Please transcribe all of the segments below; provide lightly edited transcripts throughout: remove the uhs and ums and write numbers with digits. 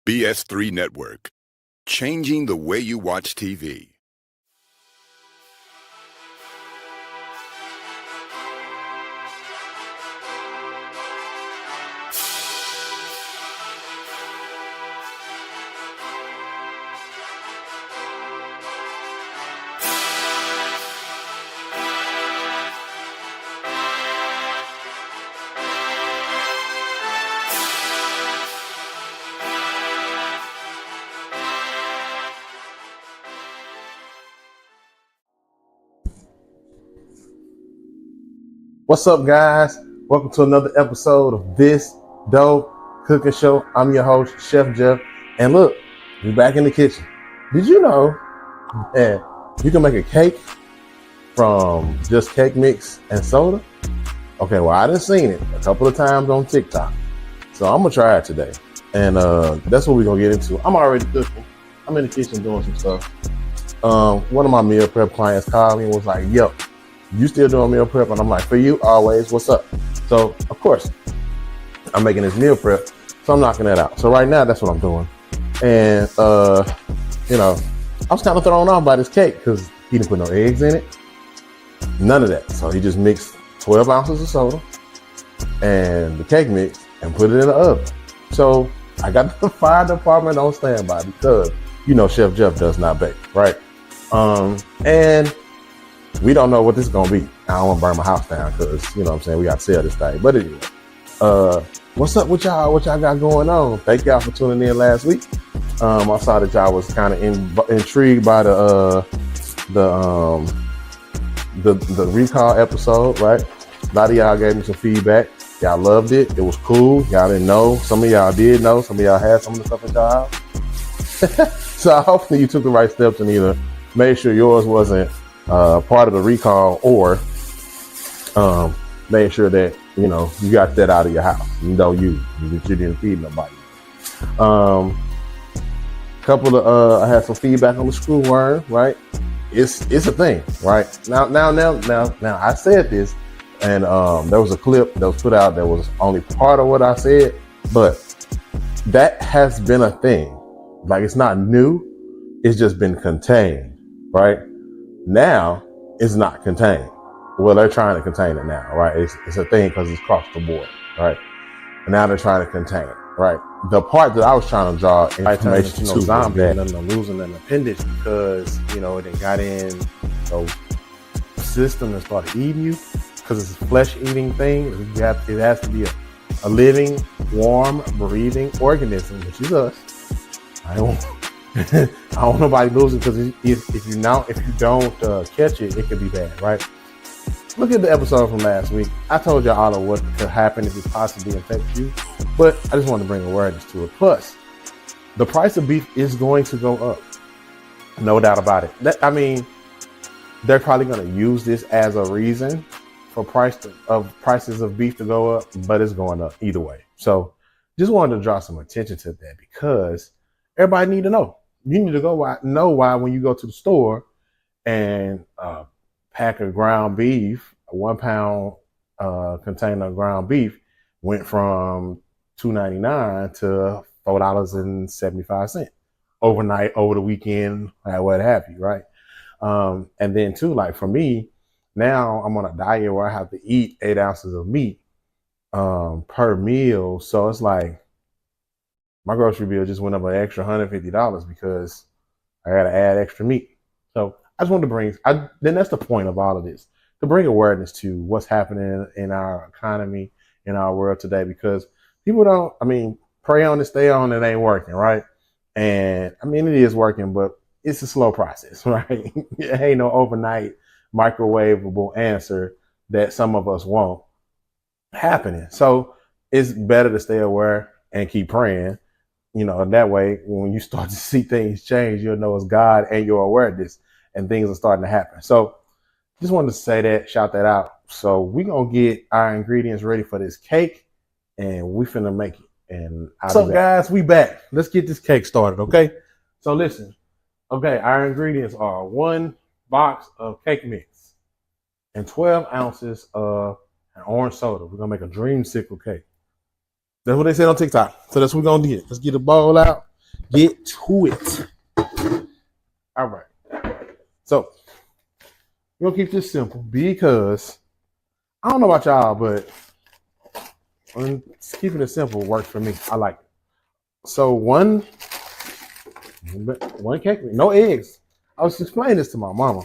BS3 Network, changing the way you watch TV. What's up, guys? Welcome to another episode of This Dope Cooking Show. I'm your host, Chef Jeff. And look, we're back in the kitchen. Did you know that you can make a cake from just cake mix and soda? Okay, well, I done seen it a couple of times on TikTok. So I'm going to try it today. And that's what we're going to get into. I'm already cooking. I'm in the kitchen doing some stuff. One of my meal prep clients called me and was like, yo, you still doing meal prep? And I'm like, for you, always, what's up? So, of course, I'm making this meal prep, so I'm knocking that out. So right now, that's what I'm doing. And, I was kind of thrown off by this cake because he didn't put no eggs in it. None of that. So he just mixed 12 ounces of soda and the cake mix and put it in the oven. So I got the fire department on standby because, Chef Jeff does not bake, right? And we don't know what this is going to be. I don't want to burn my house down because, we got to sell this thing. But anyway, what's up with y'all? What y'all got going on? Thank y'all for tuning in last week. I saw that y'all was kind of intrigued by the recall episode, right? A lot of y'all gave me some feedback. Y'all loved it. It was cool. Y'all didn't know. Some of y'all did know. Some of y'all had some of the stuff at y'all house. So hopefully you took the right steps and either made sure yours wasn't part of the recall or made sure that you got that out of your house. You didn't feed nobody. I had some feedback on the screw worm, right? It's a thing, right? Now I said this, and there was a clip that was put out that was only part of what I said, but that has been a thing. Like, it's not new, it's just been contained, right? Now it's not contained. Well, they're trying to contain it now, right? It's a thing because it's across the board, right? And now they're trying to contain it, right? The part that I was trying to draw information to zombie and then losing an appendage because it got in the system and started eating you because it's a flesh eating thing. It has to be a living, warm, breathing organism, which is us. I don't want nobody losing because if you don't catch it, it could be bad, right? Look at the episode from last week. I told y'all all of what could happen if it possibly infects you, but I just wanted to bring awareness to it. Plus, the price of beef is going to go up. No doubt about it. They're probably going to use this as a reason for prices of beef to go up, but it's going up either way. So just wanted to draw some attention to that because everybody need to know. You need to know why when you go to the store and pack of ground beef, a 1 pound container of ground beef went from $2.99 to $4.75 overnight, over the weekend, what have you, right? And then too, like for me, now I'm on a diet where I have to eat 8 ounces of meat per meal. So it's like my grocery bill just went up an extra $150 because I got to add extra meat. So I just wanted to then that's the point of all of this, to bring awareness to what's happening in our economy, in our world today, because people pray on it, stay on it, ain't working, right? And it is working, but it's a slow process, right? It ain't no overnight microwavable answer that some of us want happening. So it's better to stay aware and keep praying, that way, when you start to see things change, you'll know it's God and your awareness, and things are starting to happen. So just wanted to say that, shout that out. So we're going to get our ingredients ready for this cake, and we finna make it. And what's up, guys? We back. Let's get this cake started, okay? So listen, okay, our ingredients are 1 box of cake mix and 12 ounces of an orange soda. We're going to make a Dreamsicle cake. That's what they said on TikTok. So that's what we're going to do. Let's get a bowl out. get to it. All right. So we're gonna keep this simple because I don't know about y'all, but keeping it simple works for me. I like it. So one cake, no eggs. I was explaining this to my mama,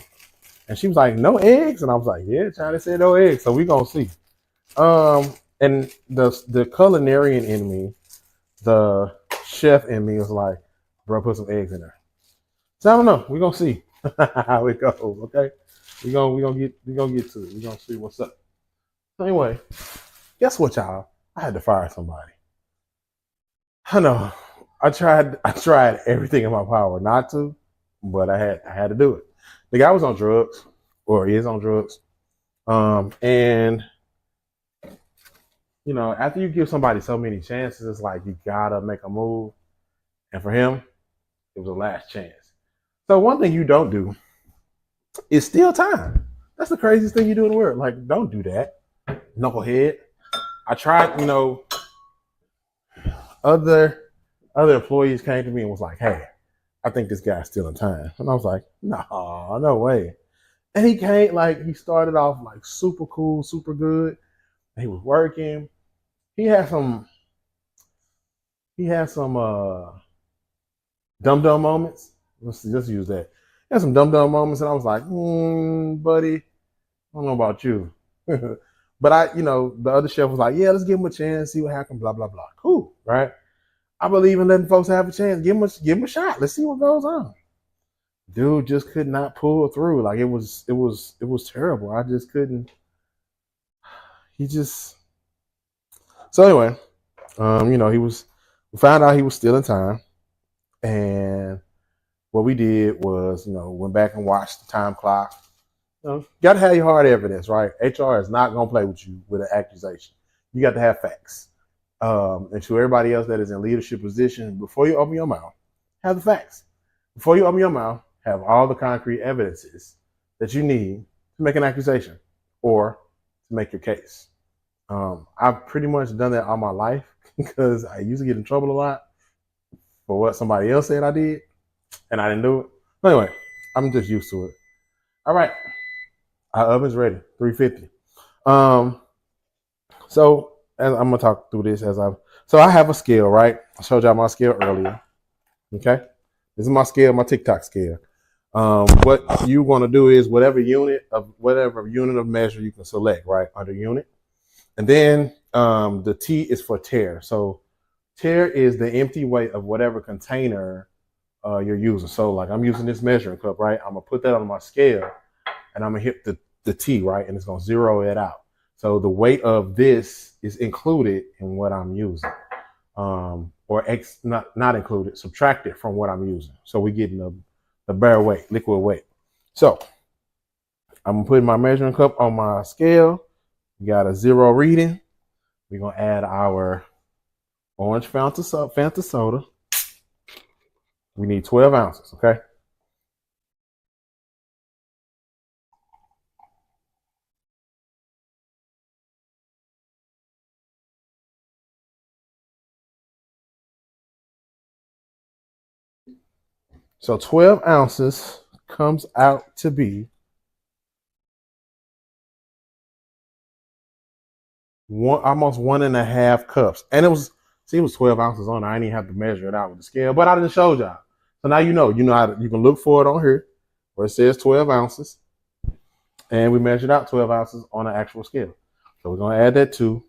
and she was like, "No eggs," and I was like, "Yeah, China said no eggs, so we gonna see." And the culinarian in me, the chef in me, was like, "Bro, put some eggs in there." So I don't know. We gonna see how it goes. Okay, we gonna get to it. We gonna see what's up. So anyway, guess what, y'all? I had to fire somebody. I know. I tried everything in my power not to, but I had to do it. The guy was on drugs, or is on drugs. And after you give somebody so many chances, it's like you gotta make a move. And for him, it was a last chance. So one thing you don't do is steal time. That's the craziest thing you do in the world. Like, don't do that, knucklehead. I tried, other employees came to me and was like, "Hey, I think this guy's stealing time." And I was like, "No, no way." And he came, like, he started off like super cool, super good. He was working. He had some dumb dumb moments. Let's just use that. He had some dumb dumb moments, and I was like, buddy, I don't know about you. But the other chef was like, "Yeah, let's give him a chance, see what happens, blah, blah, blah." Cool, right? I believe in letting folks have a chance. Give him a shot. Let's see what goes on. Dude just could not pull through. Like, it was terrible. I just couldn't. He just So anyway, he was. We found out he was stealing time, and what we did was, went back and watched the time clock. Got to have your hard evidence, right? HR is not gonna play with you with an accusation. You got to have facts. And to everybody else that is in leadership position, before you open your mouth, have the facts. Before you open your mouth, have all the concrete evidences that you need to make an accusation or to make your case. I've pretty much done that all my life because I used to get in trouble a lot for what somebody else said I did, and I didn't do it. But anyway, I'm just used to it. All right, our oven's ready, 350. So as I'm gonna talk through this so I have a scale, right? I showed y'all my scale earlier. Okay, this is my scale, my TikTok scale. What you want to do is whatever unit of measure you can select, right, under unit. And then the T is for tare. So tare is the empty weight of whatever container you're using. So like I'm using this measuring cup, right? I'm gonna put that on my scale, and I'm gonna hit the T, right, and it's gonna zero it out. So the weight of this is included in what I'm using, or not included, subtracted from what I'm using. So we're getting the bare weight, liquid weight. So I'm putting my measuring cup on my scale. We got a zero reading. We're gonna add our orange Fanta soda. We need 12 ounces, okay? So 12 ounces comes out to be almost 1.5 cups. And it was 12 ounces on it. I didn't even have to measure it out with the scale, but I didn't show y'all. So now you know you can look for it on here where it says 12 ounces. And we measured out 12 ounces on an actual scale. So we're gonna add that to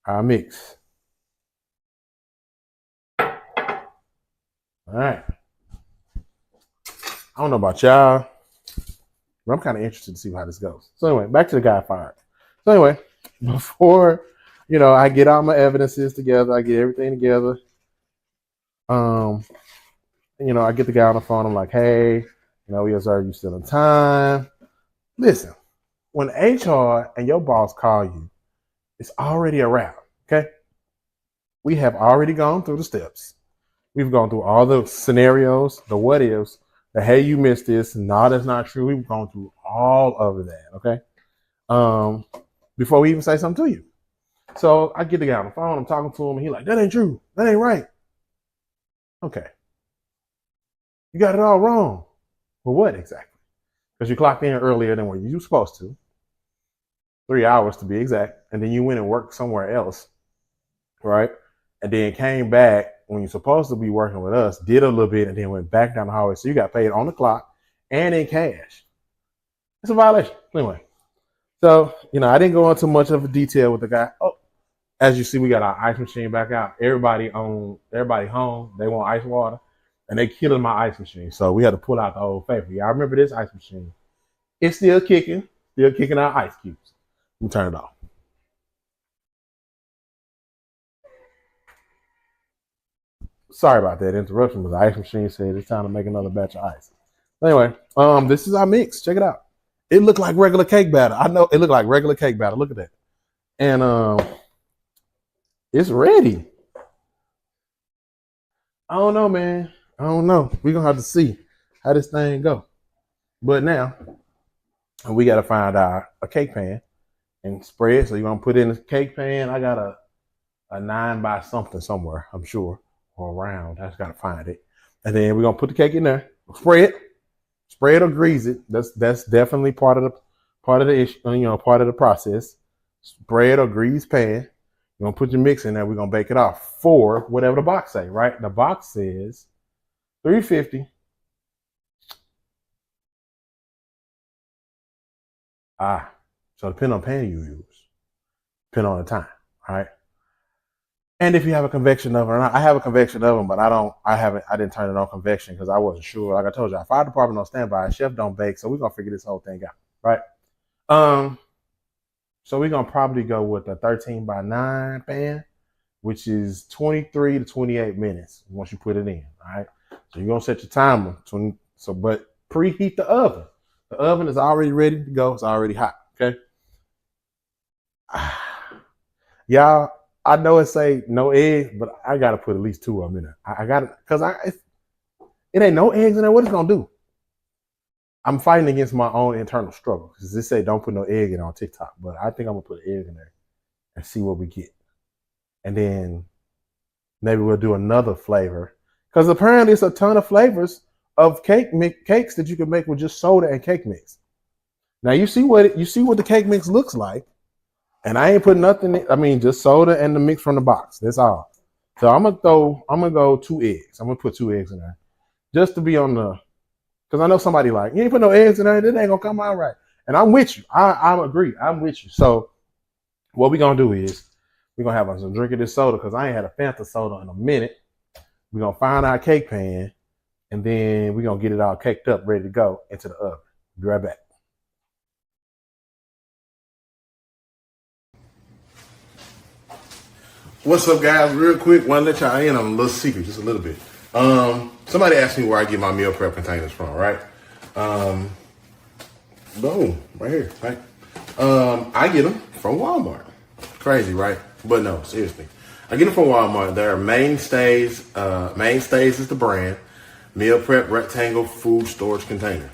our mix. All right. I don't know about y'all, but I'm kind of interested to see how this goes. So anyway, back to the guy fired. So anyway, before I get all my evidences together, I get everything together. I get the guy on the phone. I'm like, "Hey, we observe you still in time." Listen, when HR and your boss call you, it's already a wrap. Okay, we have already gone through the steps. We've gone through all the scenarios, the what ifs, the hey, you missed this, no, that's not true. We've gone through all of that. Okay, before we even say something to you. So I get the guy on the phone. I'm talking to him, and he's like, "That ain't true. That ain't right." Okay. You got it all wrong. Well, what exactly? Because you clocked in earlier than what you were supposed to, 3 hours to be exact, and then you went and worked somewhere else, right? And then came back when you're supposed to be working with us, did a little bit, and then went back down the hallway. So you got paid on the clock and in cash. It's a violation. Anyway, so, I didn't go into much of a detail with the guy. Oh, as you see, we got our ice machine back out. Everybody home, they want ice water, and they killing my ice machine. So we had to pull out the old faithful. Y'all remember this ice machine? It's still kicking out ice cubes. Let me turn it off. Sorry about that interruption, but the ice machine said it's time to make another batch of ice. Anyway, this is our mix. Check it out. It looked like regular cake batter. I know it looked like regular cake batter. Look at that. And it's ready. I don't know, man. I don't know. We're gonna have to see how this thing go. But now we gotta find a cake pan and spread. So you're gonna put in the cake pan. I got a 9 by something somewhere, I'm sure, or around. I just gotta find it. And then we're gonna put the cake in there. Spread or grease it. That's definitely part of the issue, part of the process. Spread or grease pan. You're gonna put your mix in there. We're gonna bake it off for whatever the box say, right? The box says 350. So depending on pan you use, depending on the time, all right? And if you have a convection oven, I have a convection oven, but I didn't turn it on convection because I wasn't sure. Like I told you, our fire department on standby, chef don't bake, so we're gonna figure this whole thing out, right? So we're gonna probably go with a 13 by 9 pan, which is 23 to 28 minutes once you put it in, all right? So you're gonna set your timer, but preheat the oven. The oven is already ready to go. It's already hot, okay? Y'all, I know it say no eggs, but I gotta put at least 2 of them in there. I gotta, because it ain't no eggs in there. What it's gonna do? I'm fighting against my own internal struggle because they say don't put no egg in on TikTok, but I think I'm gonna put an egg in there and see what we get, and then maybe we'll do another flavor because apparently it's a ton of flavors of cakes that you can make with just soda and cake mix. Now you see what the cake mix looks like. And I ain't put nothing in, I mean, just soda and the mix from the box. That's all. So I'm gonna go 2 eggs. I'm gonna put 2 eggs in there. Just to be on the, because I know somebody like, you ain't put no eggs in there, this ain't gonna come out right. And I'm with you. I agree. I'm with you. So what we're gonna do is we're gonna have some drink of this soda because I ain't had a Fanta soda in a minute. We're gonna find our cake pan and then we're gonna get it all caked up, ready to go into the oven. Be right back. What's up, guys? Real quick, want to let y'all in on a little secret, just a little bit. Somebody asked me where I get my meal prep containers from, right? Boom, right here, right? I get them from Walmart. Crazy, right? But no, seriously. I get them from Walmart. They're Mainstays. Mainstays is the brand. Meal prep rectangle food storage container.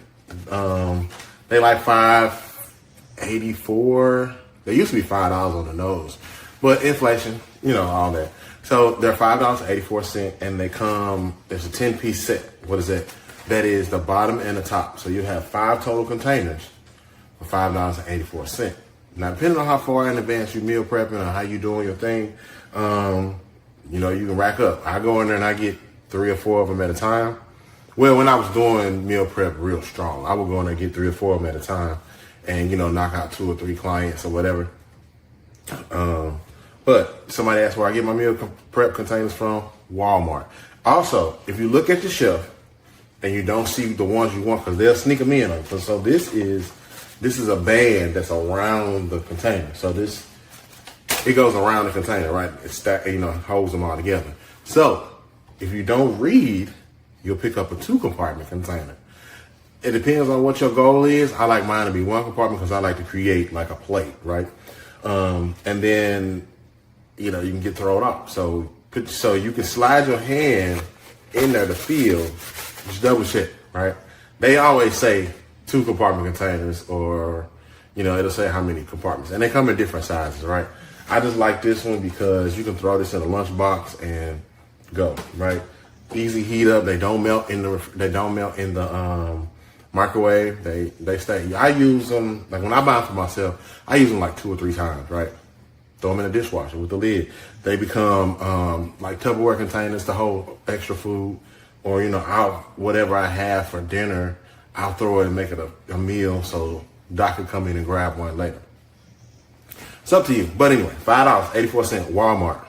They like $5.84. They used to be $5 on the nose. But inflation, all that. So they're $5.84, and they come, there's a 10-piece set. What is that? That is the bottom and the top. So you have 5 total containers for $5.84. Now, depending on how far in advance you meal prepping or how you doing your thing, you can rack up. I go in there and I get 3 or 4 of them at a time. Well, when I was doing meal prep real strong, I would go in there and get 3 or 4 of them at a time and, knock out 2 or 3 clients or whatever. But somebody asked where I get my meal prep containers from. Walmart. Also, if you look at the shelf and you don't see the ones you want, because they'll sneak them in. So this is a band that's around the container. So it goes around the container, right? It's holds them all together. So if you don't read, you'll pick up a 2-compartment container. It depends on what your goal is. I like mine to be 1 compartment because I like to create like a plate, right? And then you can get thrown off. So you can slide your hand in there to feel, just double check, right? They always say 2-compartment containers or, it'll say how many compartments. And they come in different sizes, right? I just like this one because you can throw this in a lunchbox and go, right? easy heat up. They don't melt in the microwave. They stay. I use them like when I buy them for myself. I use them like 2 or 3 times, right? Throw them in the dishwasher with the lid. They become like Tupperware containers to hold extra food, or whatever I have for dinner, I'll throw it and make it a meal so Doc can come in and grab one later. It's up to you. But anyway, $5.84 Walmart.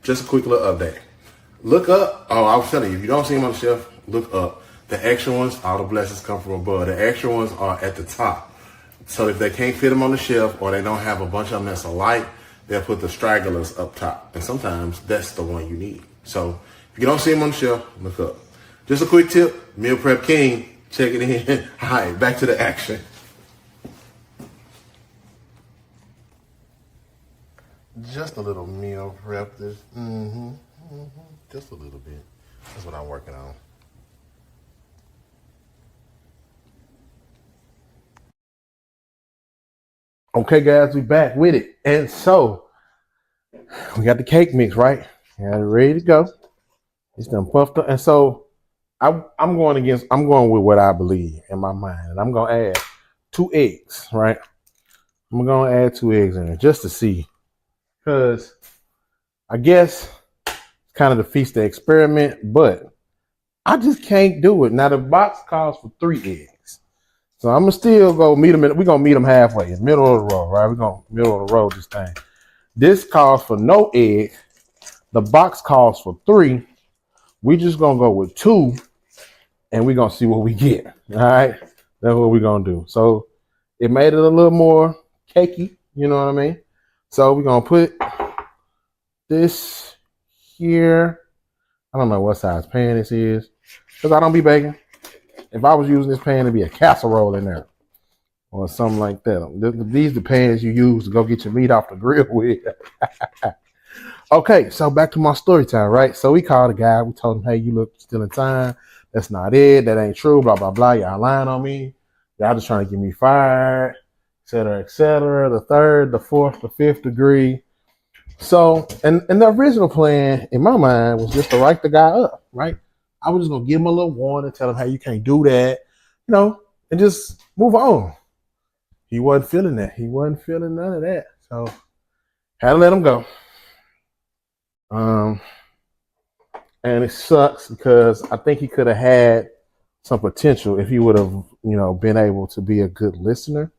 Just a quick little update. Look up. Oh, I was telling you, if you don't see them on the shelf, look up. The extra ones, all the blessings come from above. The extra ones are at the top. So if they can't fit them on the shelf or they don't have a bunch of them that's alike, they'll put the stragglers up top. And sometimes that's the one you need. So if you don't see them on the shelf, look up. Just a quick tip, Meal Prep King, check it in. All right, back to the action. Just a little meal prep. Just a little bit. That's what I'm working on. Okay, guys, we back with it. And so, we got the cake mix, right? Got it ready to go. It's done puffed up. And so, I'm going with what I believe in my mind. And I'm going to add 2 eggs, right? I'm going to add 2 eggs in there just to see. Because I guess it's kind of defeats the experiment, but I just can't do it. Now, the box calls for 3 eggs. So I'm going to still go meet them. We're going to meet them halfway. It's middle of the road, right? We're going to middle of the road this thing. This calls for no egg. The box calls for 3. We just going to go with 2, and we're going to see what we get. All right? That's what we're going to do. So it made it a little more cakey. You know what I mean? So we're going to put this here. I don't know what size pan this is because I don't be baking. If I was using this pan, it'd be a casserole in there or something like that. These are the pans you use to go get your meat off the grill with. Okay, so back to my story time, right? So we called the guy. We told him, hey, you look still in time. That's not it. That ain't true. Blah, blah, blah. Y'all lying on me. Y'all just trying to get me fired, et cetera, et cetera. The 3rd, the 4th, the 5th degree. So, and the original plan in my mind was just to write the guy up, right? I was just going to give him a little warning, tell him, hey, you can't do that, and just move on. He wasn't feeling that. He wasn't feeling none of that. So, had to let him go. And it sucks because I think he could have had some potential if he would have, been able to be a good listener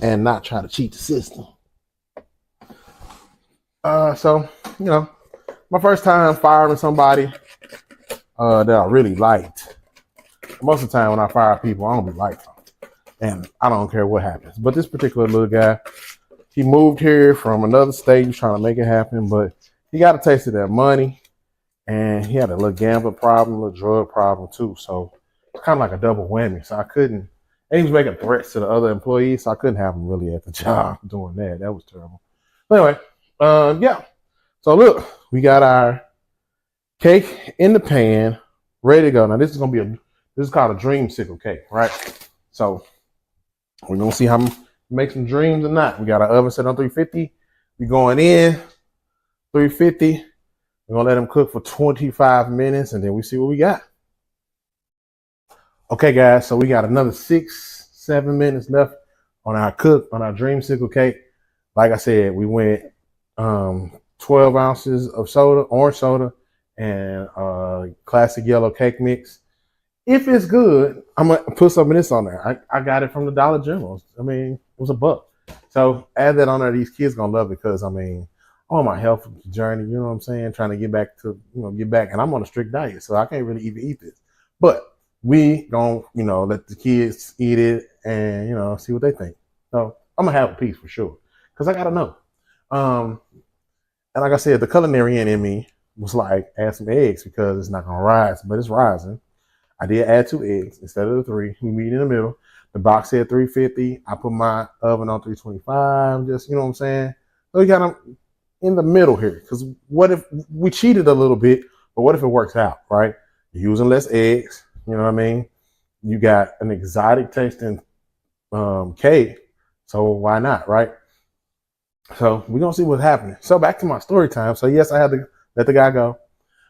and not try to cheat the system. So, my first time firing somebody that I really liked. Most of the time when I fire people, I don't be like them. And I don't care what happens. But this particular little guy, he moved here from another state. He's trying to make it happen, but he got a taste of that money. And he had a little gambling problem, a little drug problem too. So it's kind of like a double whammy. So I couldn't, and he was making threats to the other employees. So I couldn't have him really at the job doing that. That was terrible. But anyway, yeah. So look, we got our cake in the pan, ready to go. Now this is called a Dreamsicle cake, right? So we're gonna see how we make some dreams or not. We got our oven set on 350. We going in 350. We're gonna let them cook for 25 minutes, and then we see what we got. Okay, guys. So we got another 6-7 minutes left on our Dreamsicle cake. Like I said, we went 12 ounces of soda, orange soda, and classic yellow cake mix. If it's good, I'm gonna put some of this on there. I got it from the Dollar General. I mean, it was $1. So add that on there. These kids gonna love it because on my health journey, you know what I'm saying? Trying to get back, and I'm on a strict diet, so I can't really even eat this. But we gonna, let the kids eat it and, see what they think. So I'm gonna have a piece for sure because I gotta know. And like I said, the culinarian in me was like, add some eggs because it's not gonna rise, but it's rising. I did add 2 eggs instead of the 3. We meet in the middle. The box said 350. I put my oven on 325. Just, you know what I'm saying? So we got them in the middle here. Because what if we cheated a little bit, but what if it works out, right? You're using less eggs. You know what I mean? You got an exotic tasting cake. So why not, right? So we're going to see what's happening. So back to my story time. So yes, I had to let the guy go.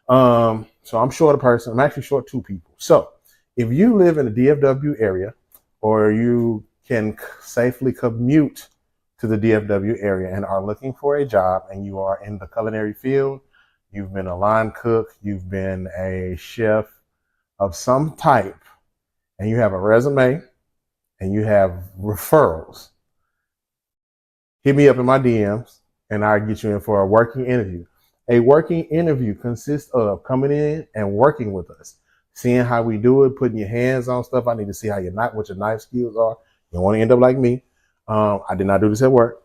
So I'm short a person. I'm actually short two people. So if you live in the DFW area, or you can safely commute to the DFW area and are looking for a job, and you are in the culinary field, you've been a line cook, you've been a chef of some type, and you have a resume and you have referrals, hit me up in my DMs and I'll get you in for a working interview. A working interview consists of coming in and working with us, seeing how we do it, putting your hands on stuff. I need to see how what your knife skills are. You don't want to end up like me. I did not do this at work.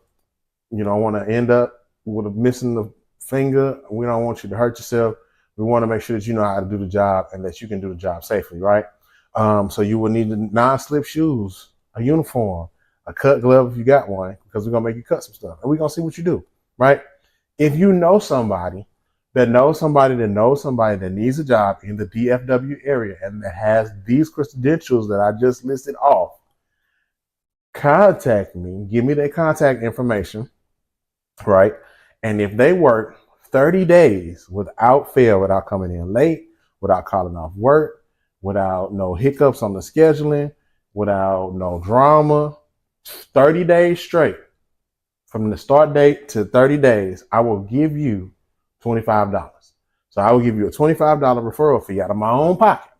You don't want to end up with a missing the finger. We don't want you to hurt yourself. We want to make sure that you know how to do the job and that you can do the job safely, right? So you will need non-slip shoes, a uniform, a cut glove if you got one, because we're gonna make you cut some stuff and we're gonna see what you do, right? If you know somebody that knows somebody that knows somebody that needs a job in the DFW area and that has these credentials that I just listed off, contact me, give me their contact information, right? And if they work 30 days without fail, without coming in late, without calling off work, without no hiccups on the scheduling, without no drama, 30 days straight, from the start date to 30 days, I will give you $25. So I will give you a $25 referral fee out of my own pocket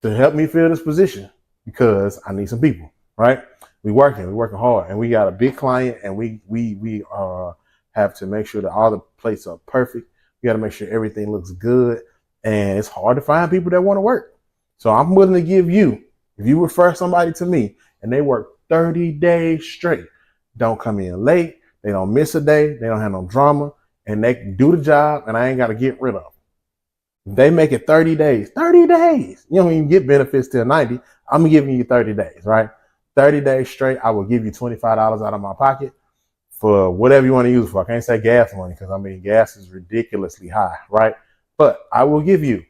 to help me fill this position, because I need some people, right? We're working hard, and we got a big client, and we have to make sure that all the plates are perfect. We got to make sure everything looks good, and it's hard to find people that want to work. So I'm willing to give you, if you refer somebody to me and they work 30 days straight, don't come in late, they don't miss a day, they don't have no drama, and they can do the job, and I ain't got to get rid of them. They make it 30 days. 30 days. You don't even get benefits till 90. I'm giving you 30 days, right? 30 days straight, I will give you $25 out of my pocket for whatever you want to use it for. I can't say gas money, because I mean, gas is ridiculously high, right? But I will give you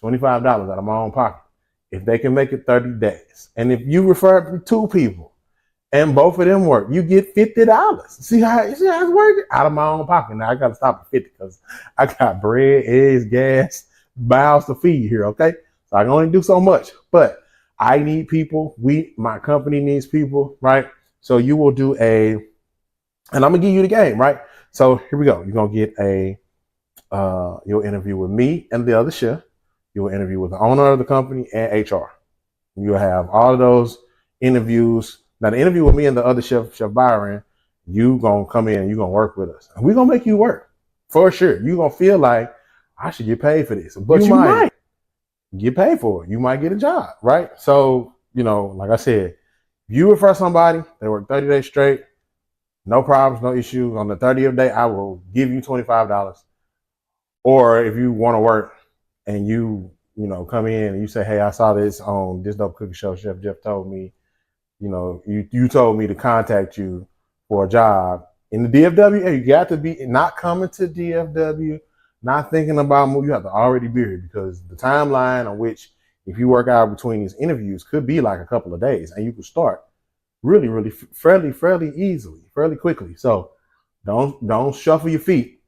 $25 out of my own pocket if they can make it 30 days. And if you refer two people and both of them work, you get $50. See how it's working? Out of my own pocket. Now I got to stop at 50 because I got bread, eggs, gas, mouths to feed here, okay? So I can only do so much, but I need people. My company needs people, right? So you will do and I'm gonna give you the game, right? So here we go. You're gonna get you'll interview with me and the other chef. You'll interview with the owner of the company and HR. You'll have all of those interviews. Now the interview with me and the other chef Byron, you gonna come in and you gonna work with us. And we're gonna make you work. For sure. You're gonna feel like I should get paid for this. But you might get paid for it. You might get a job, right? So, like I said, you refer somebody, they work 30 days straight, no problems, no issues. On the 30th day, I will give you $25. Or if you want to work and you come in and you say, hey, I saw this on This Dope Cookie Show, Chef Jeff told me, you told me to contact you for a job in the DFW. You got to be not coming to DFW, not thinking about moving. You have to already be here, because the timeline on which, if you work out between these interviews, could be like a couple of days, and you can start really, really fairly easily, fairly quickly. So don't shuffle your feet.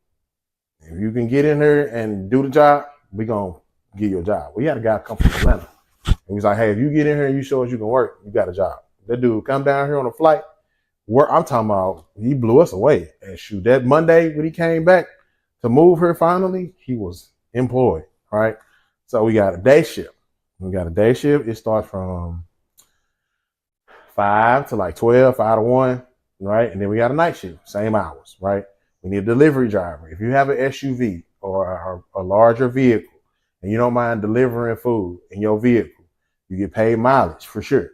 If you can get in here and do the job, we're going to give you a job. We had a guy come from Atlanta. He was like, hey, if you get in here and you show us you can work, you got a job. That dude come down here on a flight. I'm talking about, he blew us away. And shoot, that Monday when he came back to move here finally, he was employed, right? So we got a day shift. It starts from 5 to like 12, 5 to 1, right? And then we got a night shift, same hours, right? We need a delivery driver. If you have an SUV or a larger vehicle and you don't mind delivering food in your vehicle, you get paid mileage for sure.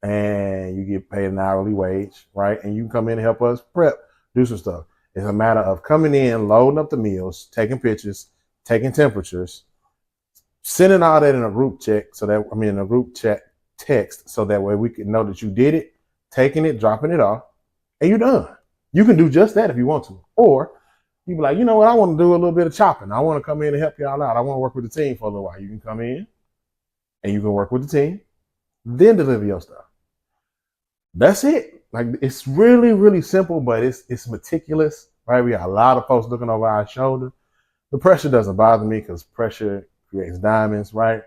And you get paid an hourly wage, right? And you can come in and help us prep, do some stuff. It's a matter of coming in, loading up the meals, taking pictures, taking temperatures, sending all that in a group chat, in a group chat text, so that way we can know that you did it, taking it, dropping it off, and you're done. You can do just that if you want to. Or you be like, you know what, I want to do a little bit of chopping. I want to come in and help y'all out. I want to work with the team for a little while. You can come in and you can work with the team, then deliver your stuff. That's it. Like, it's really, really simple, but it's meticulous, right? We got a lot of folks looking over our shoulder. The pressure doesn't bother me because pressure creates diamonds, right?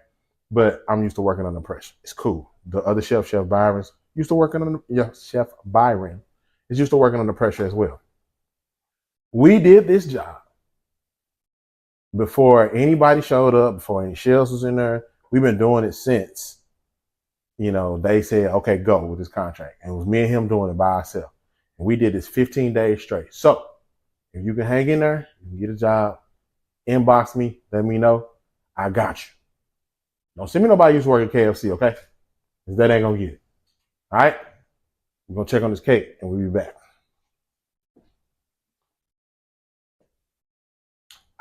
But I'm used to working under pressure. It's cool. The other chef, Chef Byron's, used to working under, yeah, Chef Byron is used to working under pressure as well. We did this job before anybody showed up, before any shells was in there. We've been doing it since, they said, okay, go with this contract. And it was me and him doing it by ourselves. And we did this 15 days straight. So if you can hang in there, you can get a job, inbox me, let me know. I got you. Don't send me nobody who's working KFC, okay? Because that ain't gonna get it. All right? We're gonna check on this cake and we'll be back.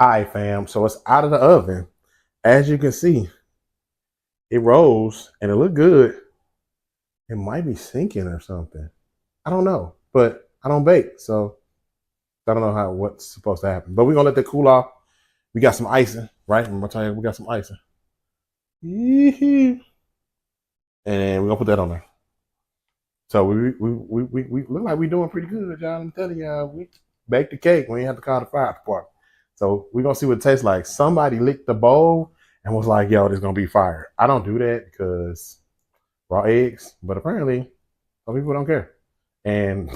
All right, fam. So it's out of the oven. As you can see, it rose and it looked good. It might be sinking or something. I don't know, but I don't bake, so I don't know what's supposed to happen. But we're gonna let that cool off. We got some icing, right? I'm gonna tell you we got some icing. And we're gonna put that on there. So we look like we're doing pretty good, y'all. I'm telling y'all, we baked the cake. We ain't have to call the fire department. So we're gonna see what it tastes like. Somebody licked the bowl and was like, yo, this gonna be fire. I don't do that because raw eggs, but apparently some people don't care. And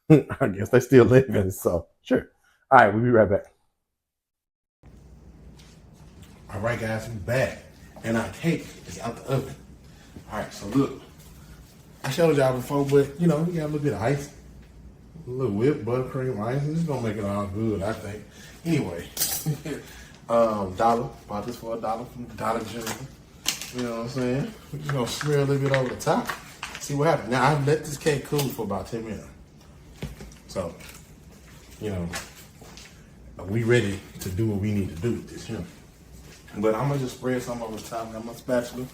I guess they still living, so sure. All right, we'll be right back. All right, guys, we're back. And our cake is out the oven. All right, so look. I showed y'all before, but we got a little bit of ice, a little whipped buttercream ice, and it's gonna make it all good, I think. Anyway, dollar, bought this for $1 from Dollar General. You know what I'm saying? We're just gonna smear a little bit over the top, see what happens. Now I've let this cake cool for about 10 minutes. So, we ready to do what we need to do with this, But I'm gonna just spread some over the top. I got my spatula.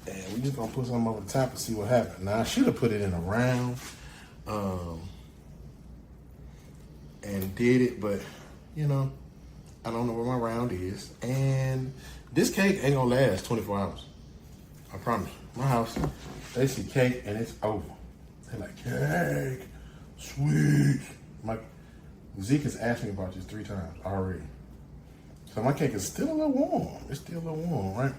And we just gonna put some over the top and see what happens. Now I should have put it in a round, and did it, but I don't know where my round is. And this cake ain't gonna last 24 hours. I promise. My house, they see cake and it's over. They're like, cake, sweet. Zeke has asked me about this 3 times already. So my cake is still a little warm. It's still a little warm, right?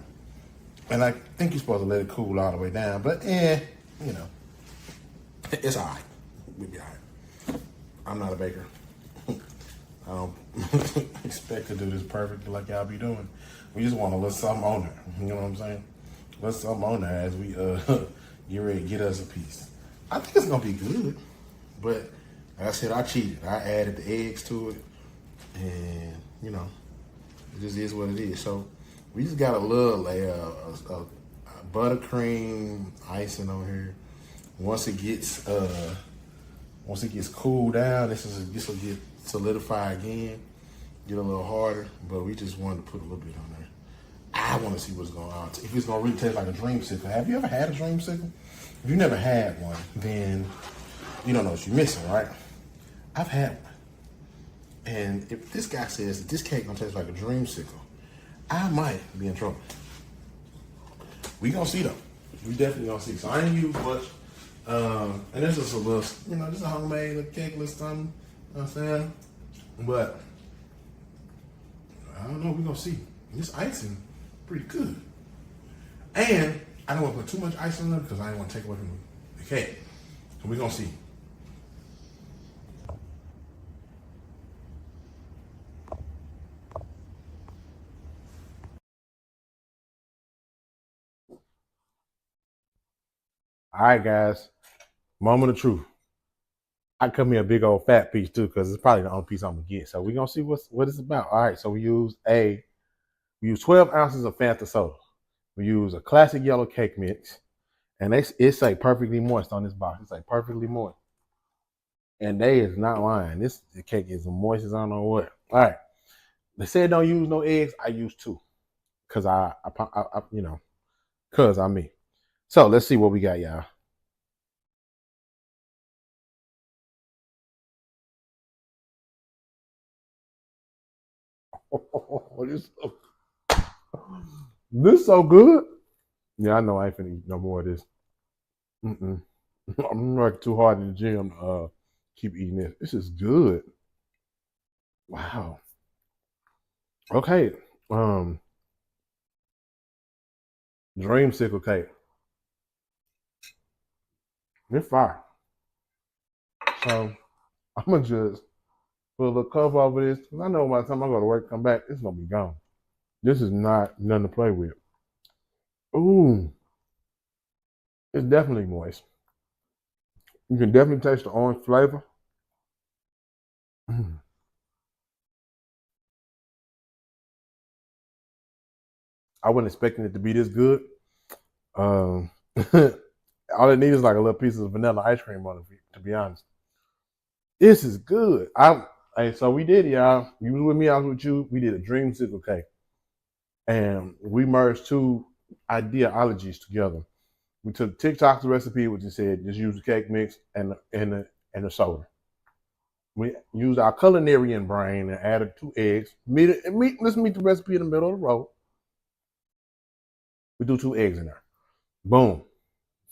And I think you're supposed to let it cool all the way down, but it's all right. We'll be all right. I'm not a baker. I don't expect to do this perfectly like y'all be doing. We just want to let something on there. You know what I'm saying? Let something on there as we get ready to get us a piece. I think it's gonna be good, but like I said, I cheated. I added the eggs to it, and it just is what it is. So we just got a little layer of buttercream icing on here. Once it gets cooled down, this will get solidified again, get a little harder. But we just wanted to put a little bit on there. I want to see what's going on. If it's gonna really taste like a dreamsicle. Have you ever had a dreamsicle? If you never had one, then you don't know what you're missing, right? I've had one, and if this guy says that this cake gonna taste like a dreamsicle, I might be in trouble. We gonna see though. We definitely gonna see. So I ain't use much. And this is a little, just a homemade little cake, little something. You know what I'm saying? But I don't know. We gonna see. This icing pretty good. And I don't want to put too much ice on it because I didn't want to take away from the cake. So we gonna see. All right, guys. Moment of truth. I cut me a big old fat piece too, because it's probably the only piece I'm gonna get. So we're gonna see what it's about. All right, so we use 12 ounces of Fanta soda. We use a classic yellow cake mix, and it's like perfectly moist on this box. It's like perfectly moist, and they is not lying. The cake is moist as I don't know what. All right, they said don't use no eggs. I use 2, cause cause I'm me. So let's see what we got, y'all. This so good. Yeah, I know I ain't finna eat no more of this. Mm-mm. I'm working too hard in the gym to keep eating this. This is good. Wow. Okay. Um, Dreamsicle cake. It's fire. So I'm gonna just put a little cover over this because I know by the time I go to work, come back, it's gonna be gone. This is not nothing to play with. Ooh, it's definitely moist. You can definitely taste the orange flavor. Mm. I wasn't expecting it to be this good. Um, all it needs is like a little piece of vanilla ice cream on it. To be honest, this is good. Hey, so we did, y'all. You was with me, I was with you. We did a dreamsicle cake, and we merged two ideologies together. We took TikTok's recipe, which it said just use the cake mix and the soda. We used our culinary brain and added 2 eggs. Let's meet the recipe in the middle of the road. We do 2 eggs in there. Boom,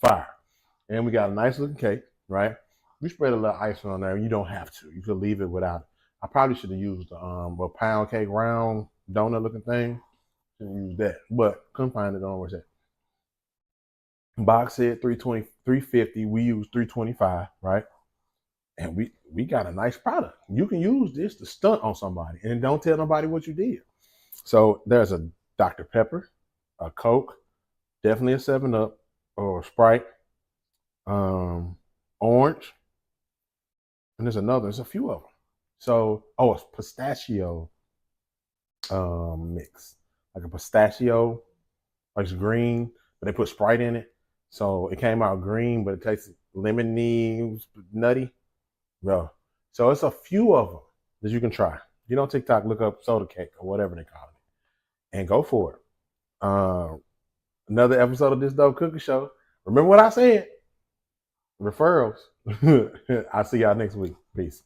fire. And we got a nice looking cake, right? We spread a little icing on there. You don't have to. You could leave it without it. I probably should have used a pound cake round donut looking thing. Should have used that, but couldn't find it on where's that. Box said 320, 350. We used 325, right? And we got a nice product. You can use this to stunt on somebody and don't tell nobody what you did. So there's a Dr. Pepper, a Coke, definitely a 7 Up or a Sprite, orange, and there's a few of them. So it's pistachio mix, like a pistachio, like it's green, but they put Sprite in it, so it came out green, but it tastes lemony, nutty, bro. So it's a few of them that you can try. You know, TikTok, look up soda cake or whatever they call it, and go for it. Another episode of this dope cookie show. Remember what I said? Referrals. I'll see y'all next week. Peace.